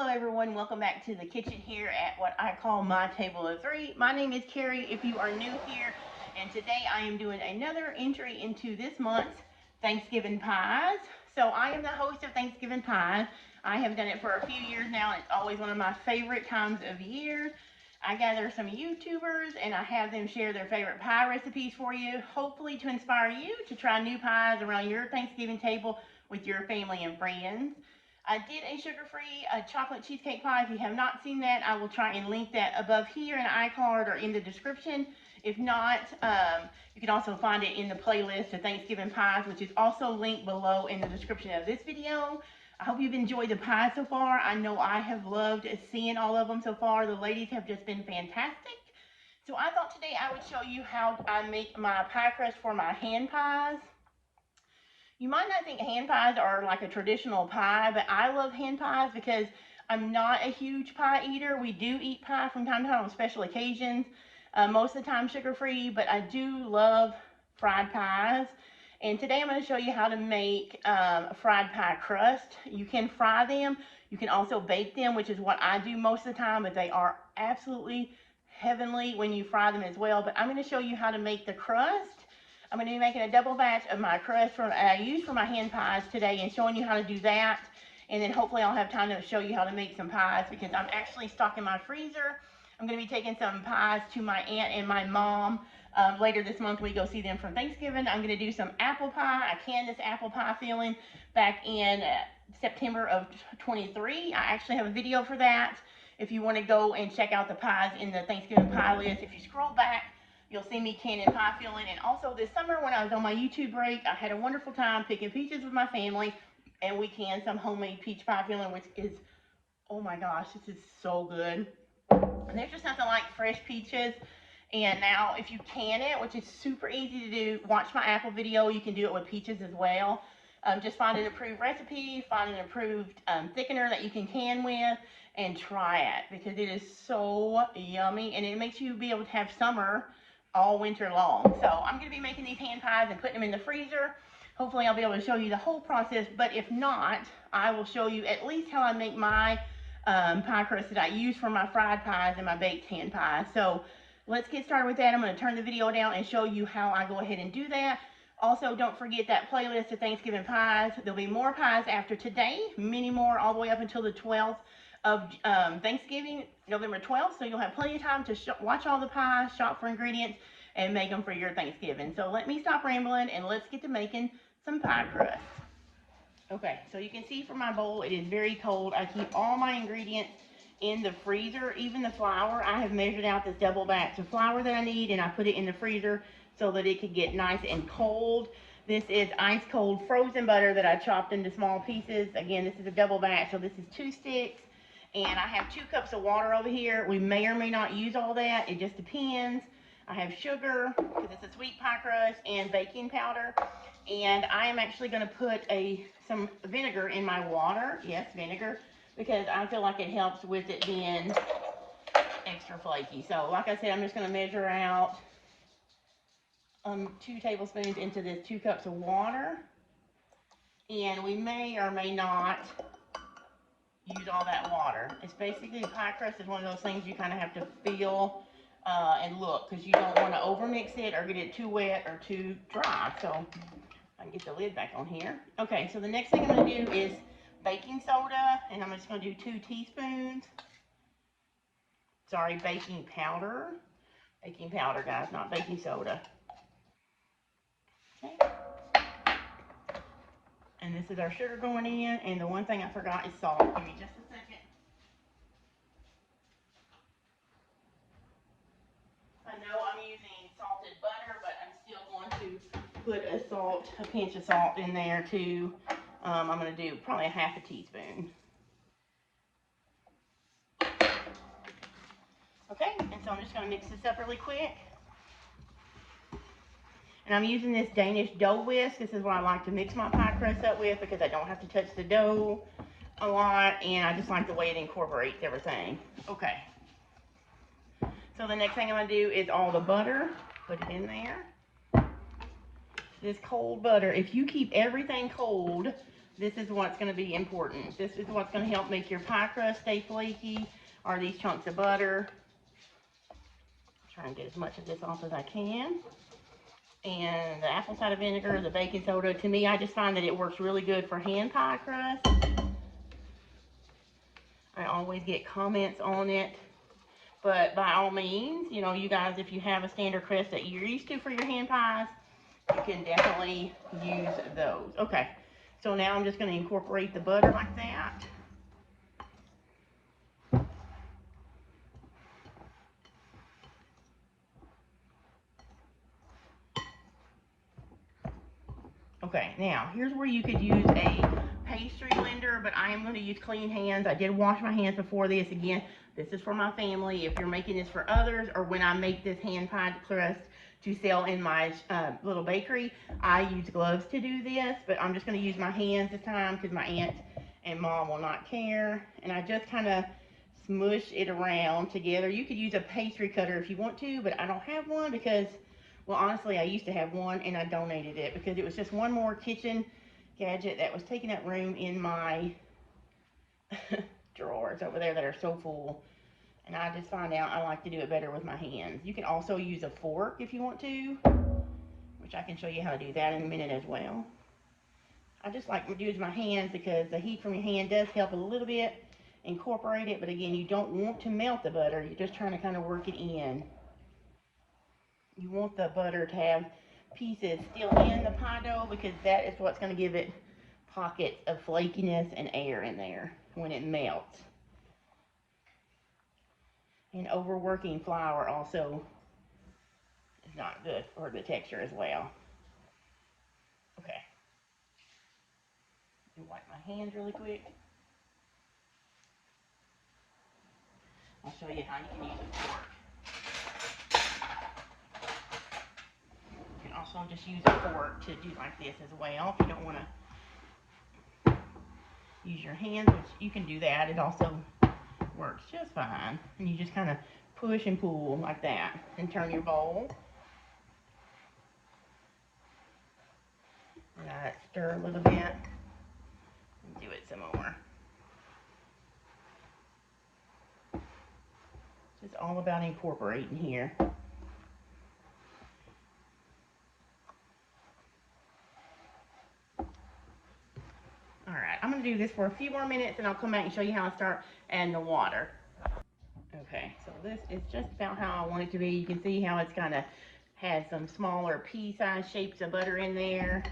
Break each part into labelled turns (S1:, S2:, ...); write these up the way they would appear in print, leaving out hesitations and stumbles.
S1: Hello everyone, welcome back to the kitchen here at what I call my table of three. My name is Carrie if you are new here, and today I am doing another entry into this month's Thanksgiving pies. So I am the host of Thanksgiving pies. I have done it for a few years now, and it's always one of my favorite times of year. I gather some YouTubers and I have them share their favorite pie recipes for you, hopefully to inspire you to try new pies around your Thanksgiving table with your family and friends. I did a sugar-free chocolate cheesecake pie. If you have not seen that, I will try and link that above here in iCard or in the description. If not, you can also find it in the playlist of Thanksgiving pies, which is also linked below in the description of this video. I hope you've enjoyed the pies so far. I know I have loved seeing all of them so far. The ladies have just been fantastic. So I thought today I would show you how I make my pie crust for my hand pies. You might not think hand pies are like a traditional pie, but I love hand pies because I'm not a huge pie eater. We do eat pie from time to time on special occasions, most of the time sugar-free, but I do love fried pies. And today I'm going to show you how to make a fried pie crust. You can fry them. You can also bake them, which is what I do most of the time, but they are absolutely heavenly when you fry them as well. But I'm going to show you how to make the crust. I'm going to be making a double batch of my crust I use for my hand pies today and showing you how to do that. And then hopefully I'll have time to show you how to make some pies because I'm actually stocking my freezer. I'm going to be taking some pies to my aunt and my mom later this month. We go see them for Thanksgiving. I'm going to do some apple pie. I canned this apple pie filling back in September of 23. I actually have a video for that if you want to go and check out the pies in the Thanksgiving pie list. If you scroll back, you'll see me canning pie filling. And also this summer when I was on my YouTube break, I had a wonderful time picking peaches with my family, and we canned some homemade peach pie filling, which is, oh my gosh, this is so good. And there's just nothing like fresh peaches. And now if you can it, which is super easy to do, watch my apple video. You can do it with peaches as well. Just find an approved recipe, find an approved thickener that you can can with, and try it because it is so yummy and it makes you be able to have summer all winter long. So I'm going to be making these hand pies and putting them in the freezer. Hopefully I'll be able to show you the whole process, but if not, I will show you at least how I make my pie crust that I use for my fried pies and my baked hand pies. So let's get started with that. I'm going to turn the video down and show you how I go ahead and do that. Also, don't forget that playlist of Thanksgiving pies. There'll be more pies after today, many more all the way up until the 12th of Thanksgiving, November 12th. So you'll have plenty of time to watch all the pies, shop for ingredients, and make them for your Thanksgiving. So let me stop rambling and let's get to making some pie crust. Okay, so you can see from my bowl, it is very cold. I keep all my ingredients in the freezer, even the flour. I have measured out this double batch of flour that I need, and I put it in the freezer so that it could get nice and cold. This is ice cold frozen butter that I chopped into small pieces. Again, this is a double batch, so this is 2 sticks. And I have 2 cups of water over here. We may or may not use all that. It just depends. I have sugar, because it's a sweet pie crust, and baking powder. And I am actually going to put some vinegar in my water. Yes, vinegar, because I feel like it helps with it being extra flaky. So, like I said, I'm just going to measure out 2 tablespoons into this 2 cups of water. And we may or may not use all that water. It's basically, pie crust is one of those things you kind of have to feel and look, because you don't want to overmix it or get it too wet or too dry. So I can get the lid back on here. Okay, so the next thing I'm going to do is baking soda, and I'm just going to do 2 teaspoons. Sorry, baking powder. Baking powder, guys, not baking soda. Okay. And this is our sugar going in, and the one thing I forgot is salt. Give me just a second. I know I'm using salted butter, but I'm still going to put a pinch of salt in there too. I'm going to do probably a half a teaspoon. Okay, and so I'm just going to mix this up really quick. And I'm using this Danish dough whisk. This is what I like to mix my pie crust up with because I don't have to touch the dough a lot, and I just like the way it incorporates everything. Okay. So the next thing I'm going to do is all the butter. Put it in there. This cold butter, if you keep everything cold, This is what's going to be important. This is what's going to help make your pie crust stay flaky, are these chunks of butter. Try and get as much of this off as I can. And the apple cider vinegar, the baking soda, to me, I just find that it works really good for hand pie crust. I always get comments on it. But by all means, you know, you guys, if you have a standard crust that you're used to for your hand pies, you can definitely use those. Okay, so now I'm just going to incorporate the butter like that. Okay, now here's where you could use a pastry blender, but I am going to use clean hands. I did wash my hands before this. Again, this is for my family. If you're making this for others, or when I make this hand pie crust to sell in my little bakery, I use gloves to do this, but I'm just going to use my hands this time because my aunt and mom will not care. And I just kind of smush it around together. You could use a pastry cutter if you want to, but I don't have one because, well, honestly, I used to have one and I donated it because it was just one more kitchen gadget that was taking up room in my drawers over there that are so full. And I just find out I like to do it better with my hands. You can also use a fork if you want to, which I can show you how to do that in a minute as well. I just like to use my hands because the heat from your hand does help a little bit incorporate it. But again, you don't want to melt the butter. You're just trying to kind of work it in. You want the butter to have pieces still in the pie dough because that is what's going to give it pockets of flakiness and air in there when it melts. And overworking flour also is not good for the texture as well. Okay. Wipe my hands really quick. I'll show you how you can use a fork. You can also just use a fork to do like this as well if you don't want to use your hands, which you can do that. It also works just fine. And you just kind of push and pull like that and turn your bowl. Let it stir a little bit and do it some more. It's all about incorporating here. Alright, I'm going to do this for a few more minutes and I'll come back and show you how I start adding the water. Okay, so this is just about how I want it to be. You can see how it's kind of has some smaller pea-sized shapes of butter in there,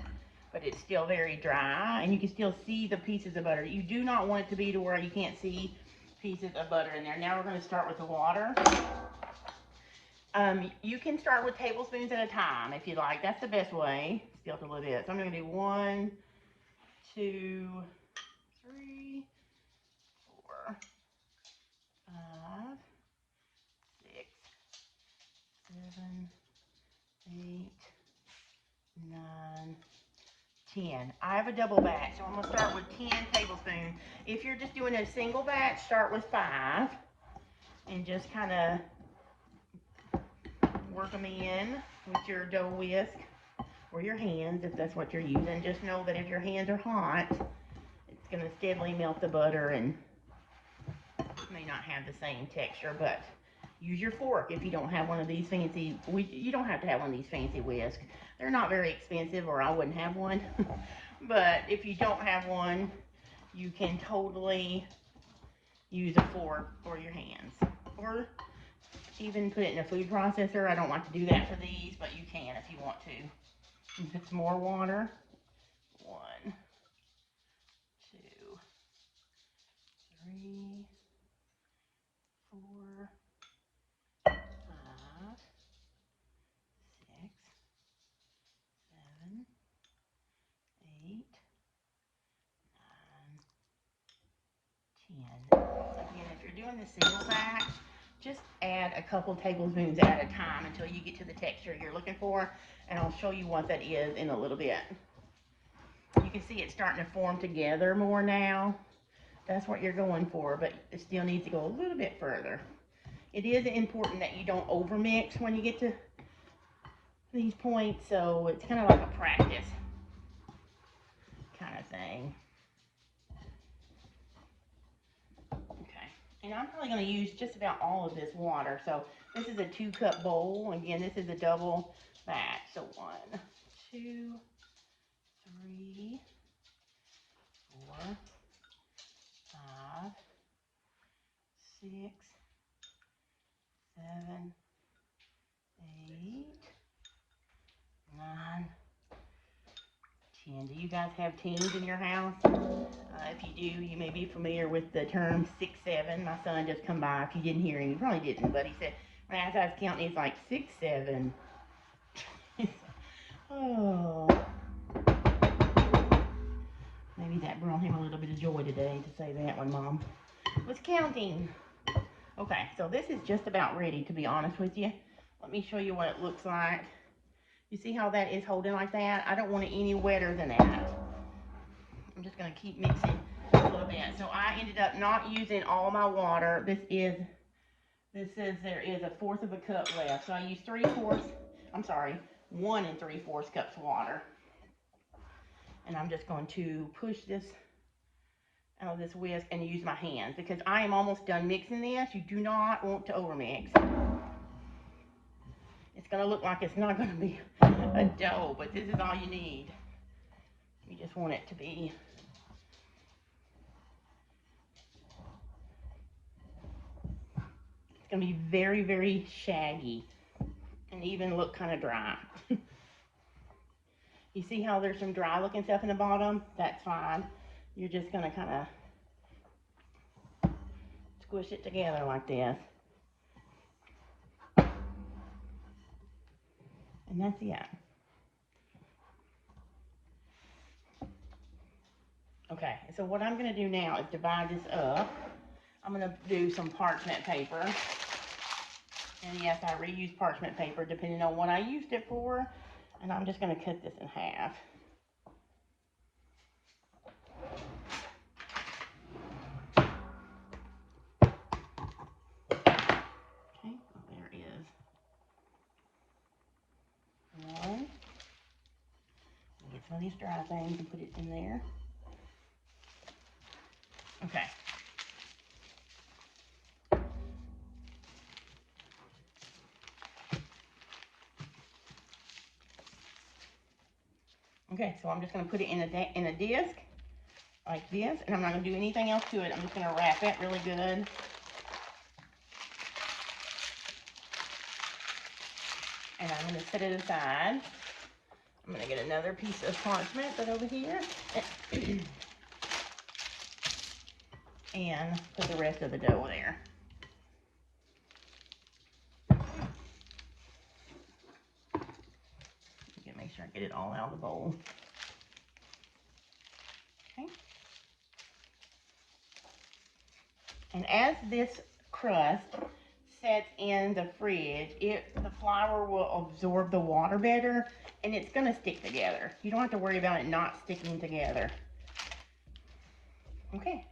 S1: but it's still very dry, and you can still see the pieces of butter. You do not want it to be to where you can't see pieces of butter in there. Now we're going to start with the water. You can start with tablespoons at a time if you like. That's the best way. Still a little bit. So I'm going to do 1, 2, 3, 4, 5, 6, 7, 8, 9, 10. I have a double batch, so I'm going to start with 10 tablespoons. If you're just doing a single batch, start with 5 and just kind of work them in with your dough whisk or your hands if that's what you're using. Just know that if your hands are hot, it's going to steadily melt the butter and may not have the same texture, but use your fork if you don't have one of these fancy, you don't have to have one of these fancy whisks. They're not very expensive, or I wouldn't have one. But if you don't have one, you can totally use a fork or your hands. Or even put it in a food processor. I don't like to do that for these, but you can if you want to. And put some more water. 1, 2, 3, 4, 5, 6, 7, 8, 9, 10. Again, if you're doing the single batch, just add a couple tablespoons at a time until you get to the texture you're looking for, and I'll show you what that is in a little bit. You can see it's starting to form together more now. That's what you're going for, but it still needs to go a little bit further. It is important that you don't overmix when you get to these points, so it's kind of like a practice kind of thing. And I'm probably going to use just about all of this water. So this is a 2-cup bowl. Again, this is a double batch. So 1, 2, 3, 4, 5, 6, 7, 8, 9, 10. Do you guys have teens in your house? If you do, you may be familiar with the term 6, 7. My son just come by. If you didn't hear him, you probably didn't, but he said, when I was counting, it's like 6, 7. Oh. Maybe that brought him a little bit of joy today to say that when Mom was counting. Okay, so this is just about ready, to be honest with you. Let me show you what it looks like. You see how that is holding like that? I don't want it any wetter than that. I'm just going to keep mixing a little bit. So I ended up not using all my water. This says there is 1/4 of a cup left. So I used 1 3/4 cups water. And I'm just going to push this out of this whisk and use my hands because I am almost done mixing this. You do not want to overmix. It's going to look like it's not going to be a dough, but this is all you need. You just want it to be going to be very, very shaggy and even look kind of dry. You see how there's some dry looking stuff in the bottom? That's fine. You're just going to kind of squish it together like this. And that's it. Okay, so what I'm going to do now is divide this up. I'm going to do some parchment paper. And yes, I reuse parchment paper depending on what I used it for. And I'm just going to cut this in half. Okay, there is one. Get some of these dry things and put it in there. Okay. Okay, so I'm just going to put it in a disc like this, and I'm not going to do anything else to it. I'm just going to wrap it really good. And I'm going to set it aside. I'm going to get another piece of parchment put over here. And put the rest of the dough there. Make sure I get it all out of the bowl. Okay. And as this crust sets in the fridge, the flour will absorb the water better, and it's going to stick together. You don't have to worry about it not sticking together. Okay.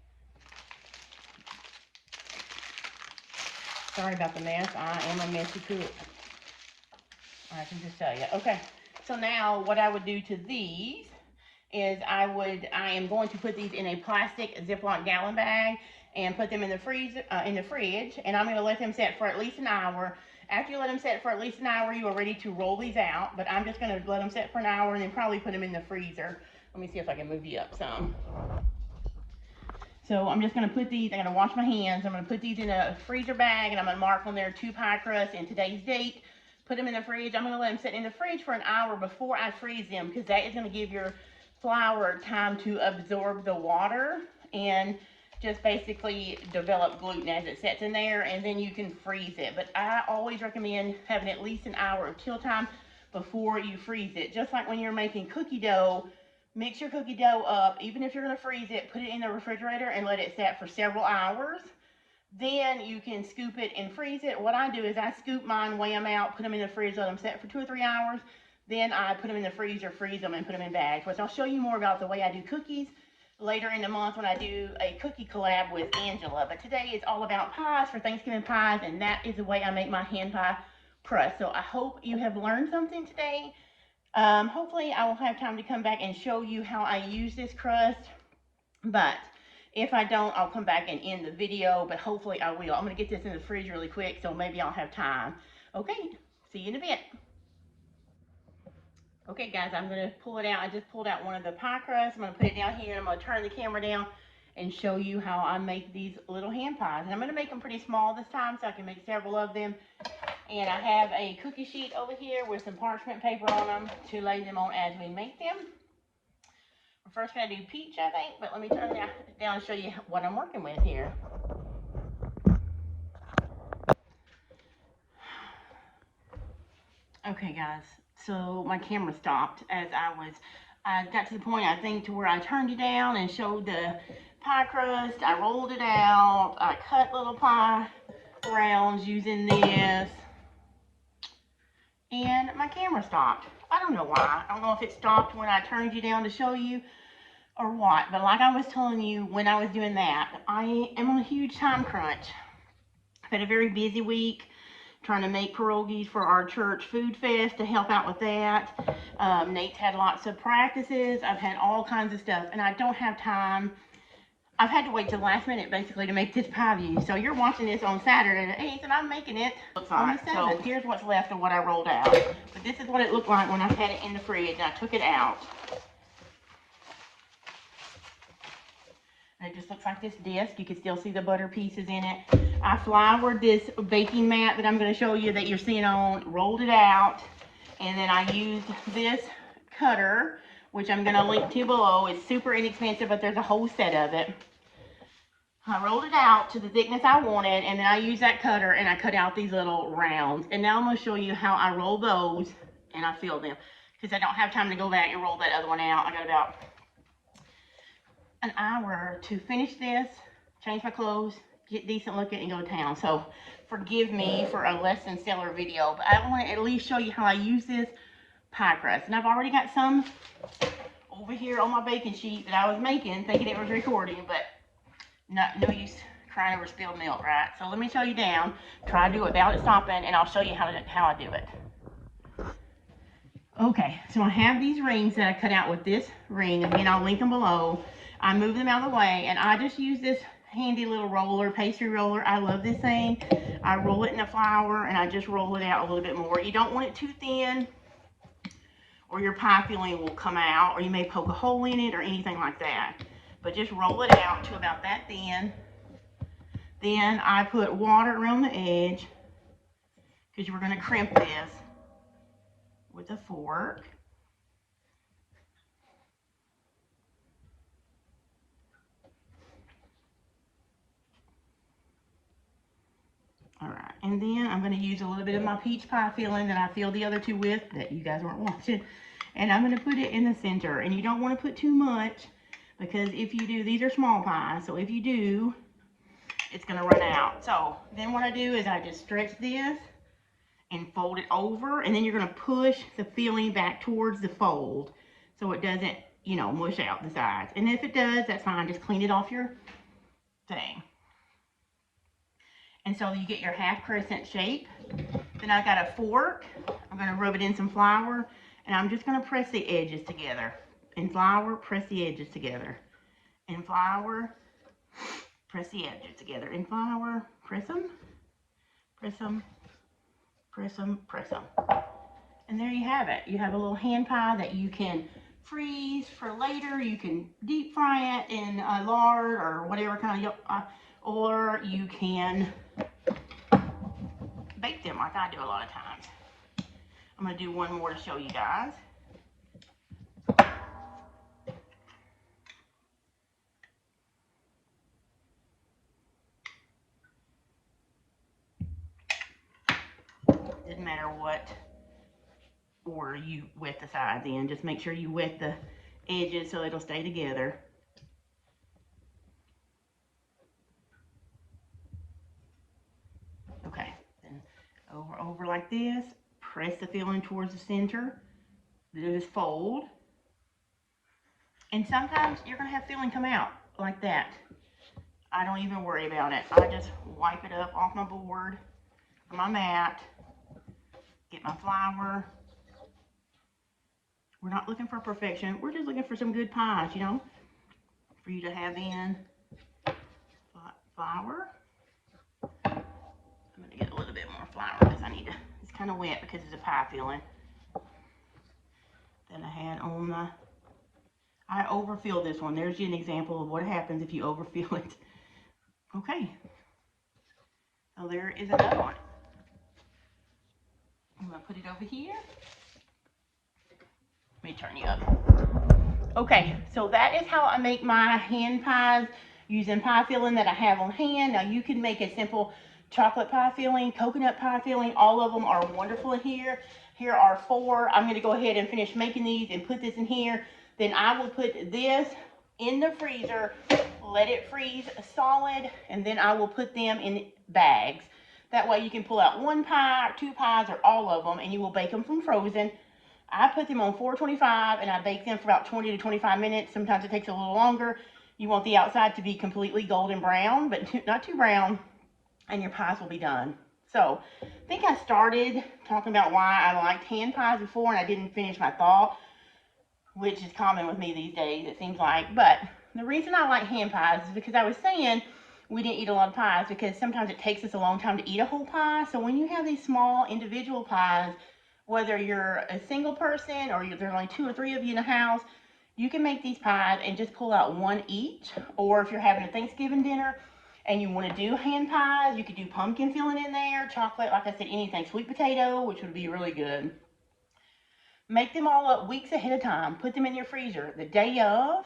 S1: Sorry about the mess. I am a messy cook. I can just tell you. Okay. So now what I would do to these is I am going to put these in a plastic Ziploc gallon bag and put them in the fridge, and I'm going to let them set for at least an hour. After you let them set for at least an hour, you are ready to roll these out, but I'm just going to let them set for an hour and then probably put them in the freezer. Let me see if I can move you up some. So I'm just going to put these, I'm going to wash my hands, I'm going to put these in a freezer bag, and I'm going to mark on there 2 pie crusts and today's date. Put them in the fridge. I'm going to let them sit in the fridge for an hour before I freeze them, because that is going to give your flour time to absorb the water and just basically develop gluten as it sets in there, and then you can freeze it. But I always recommend having at least an hour of chill time before you freeze it. Just like when you're making cookie dough, mix your cookie dough up. Even if you're going to freeze it, put it in the refrigerator and let it set for several hours. Then you can scoop it and freeze it. What I do is I scoop mine, weigh them out, put them in the fridge, let them set for 2 or 3 hours. Then I put them in the freezer, freeze them, and put them in bags, which I'll show you more about the way I do cookies later in the month when I do a cookie collab with Angela. But today is all about pies for Thanksgiving pies, and that is the way I make my hand pie crust. So I hope you have learned something today. Hopefully I will have time to come back and show you how I use this crust. But If I don't, I'll come back and end the video, but hopefully I will. I'm going to get this in the fridge really quick, so maybe I'll have time. Okay, see you in a bit. Okay, guys, I'm going to pull it out. I just pulled out one of the pie crusts. I'm going to put it down here, and I'm going to turn the camera down and show you how I make these little hand pies. And I'm going to make them pretty small this time so I can make several of them. And I have a cookie sheet over here with some parchment paper on them to lay them on as we make them. We're first going to do peach, I think, but let me turn it down and show you what I'm working with here. Okay, guys, so my camera stopped as I got to the point, I think, to where I turned it down and showed the pie crust. I rolled it out. I cut little pie rounds using this. And my camera stopped. I don't know why. I don't know if it stopped when I turned you down to show you or what. But like I was telling you when I was doing that, I am on a huge time crunch. I've had a very busy week trying to make pierogies for our church food fest to help out with that. Nate's had lots of practices. I've had all kinds of stuff, and I don't have time. I've had to wait till the last minute basically to make this pie view. So you're watching this on Saturday the 8th, and I'm making it on the 7th. So here's what's left of what I rolled out. But this is what it looked like when I had it in the fridge and I took it out. And it just looks like this disc. You can still see the butter pieces in it. I floured this baking mat that I'm going to show you that you're seeing on, rolled it out, and then I used this cutter, which I'm going to link to below. It's super inexpensive, but there's a whole set of it. I rolled it out to the thickness I wanted, and then I used that cutter and I cut out these little rounds. And now I'm going to show you how I roll those and I fill them, because I don't have time to go back and roll that other one out. I got about an hour to finish this, change my clothes, get decent looking, and go to town. So forgive me for a less than stellar video, but I want to at least show you how I use this pie crust. And I've already got some over here on my baking sheet that I was making, thinking it was recording, but no use crying over spilled milk, right? So let me show you down, try to do it without it stopping, and I'll show you how I do it. Okay, so I have these rings that I cut out with this ring. Again, I'll link them below. I move them out of the way, and I just use this handy little roller, pastry roller. I love this thing. I roll it in the flour, and I just roll it out a little bit more. You don't want it too thin, or your pie filling will come out, or you may poke a hole in it, or anything like that. But just roll it out to about that thin. Then I put water around the edge, because we're going to crimp this with a fork. All right, and then I'm going to use a little bit of my peach pie filling that I filled the other two with that you guys weren't watching, and I'm going to put it in the center. And you don't want to put too much, because if you do, these are small pies, so if you do, it's going to run out. So then what I do is I just stretch this and fold it over, and then you're going to push the filling back towards the fold so it doesn't, you know, mush out the sides. And if it does, that's fine. Just clean it off your thing. And so you get your half crescent shape. Then I've got a fork. I'm going to rub it in some flour, and I'm just going to press the edges together. In flour, press the edges together. In flour, press the edges together. In flour, press them, press them, press them, press them. And there you have it. You have a little hand pie that you can freeze for later. You can deep fry it in lard or whatever kind of, or you can bake them like I do a lot of times. I'm going to do one more to show you guys. Doesn't matter what order you wet the sides in. Just make sure you wet the edges so it'll stay together. Okay, then over like this. Press the filling towards the center. Just fold. And sometimes you're going to have filling come out like that. I don't even worry about it. I just wipe it up off my board, my mat, get my flour. We're not looking for perfection. We're just looking for some good pies, you know, for you to have in flour. I'm going to get a little bit more flour because I need to, it's kind of wet because it's a pie filling that I had on the, I overfilled this one. There's an example of what happens if you overfill it. Okay. So there is another one. I'm going to put it over here. Let me turn you up. Okay, so that is how I make my hand pies using pie filling that I have on hand. Now you can make a simple chocolate pie filling, coconut pie filling. All of them are wonderful in here. Here are 4. I'm going to go ahead and finish making these and put this in here. Then I will put this in the freezer, let it freeze solid, and then I will put them in bags. That way you can pull out 1 pie, 2 pies, or all of them, and you will bake them from frozen. I put them on 425 and I bake them for about 20 to 25 minutes. Sometimes it takes a little longer. You want the outside to be completely golden brown, but not too brown, and your pies will be done. So I think I started talking about why I liked hand pies before and I didn't finish my thought, which is common with me these days, it seems like. But the reason I like hand pies is because I was saying we didn't eat a lot of pies because sometimes it takes us a long time to eat a whole pie. So when you have these small individual pies, whether you're a single person or there's only 2 or 3 of you in the house, you can make these pies and just pull out 1 each. Or if you're having a Thanksgiving dinner and you want to do hand pies, you could do pumpkin filling in there, chocolate, like I said, anything, sweet potato, which would be really good. Make them all up weeks ahead of time. Put them in your freezer the day of.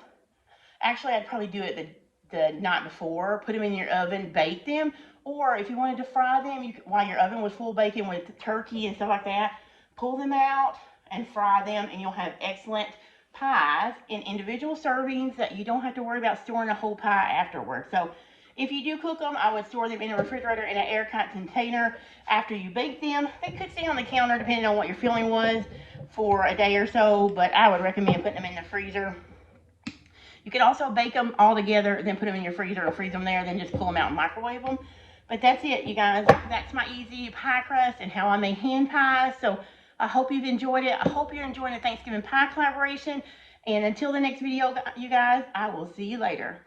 S1: Actually, I'd probably do it the night before. Put them in your oven, bake them. Or if you wanted to fry them, while your oven was full bacon with turkey and stuff like that, pull them out and fry them, and you'll have excellent pies in individual servings that you don't have to worry about storing a whole pie afterward. So if you do cook them, I would store them in a refrigerator in an airtight container after you bake them. They could stay on the counter depending on what your filling was for a day or so, but I would recommend putting them in the freezer. You can also bake them all together, then put them in your freezer or freeze them there, then just pull them out and microwave them. But that's it, you guys. That's my easy pie crust and how I make hand pies. So I hope you've enjoyed it. I hope you're enjoying the Thanksgiving pie collaboration. And until the next video, you guys, I will see you later.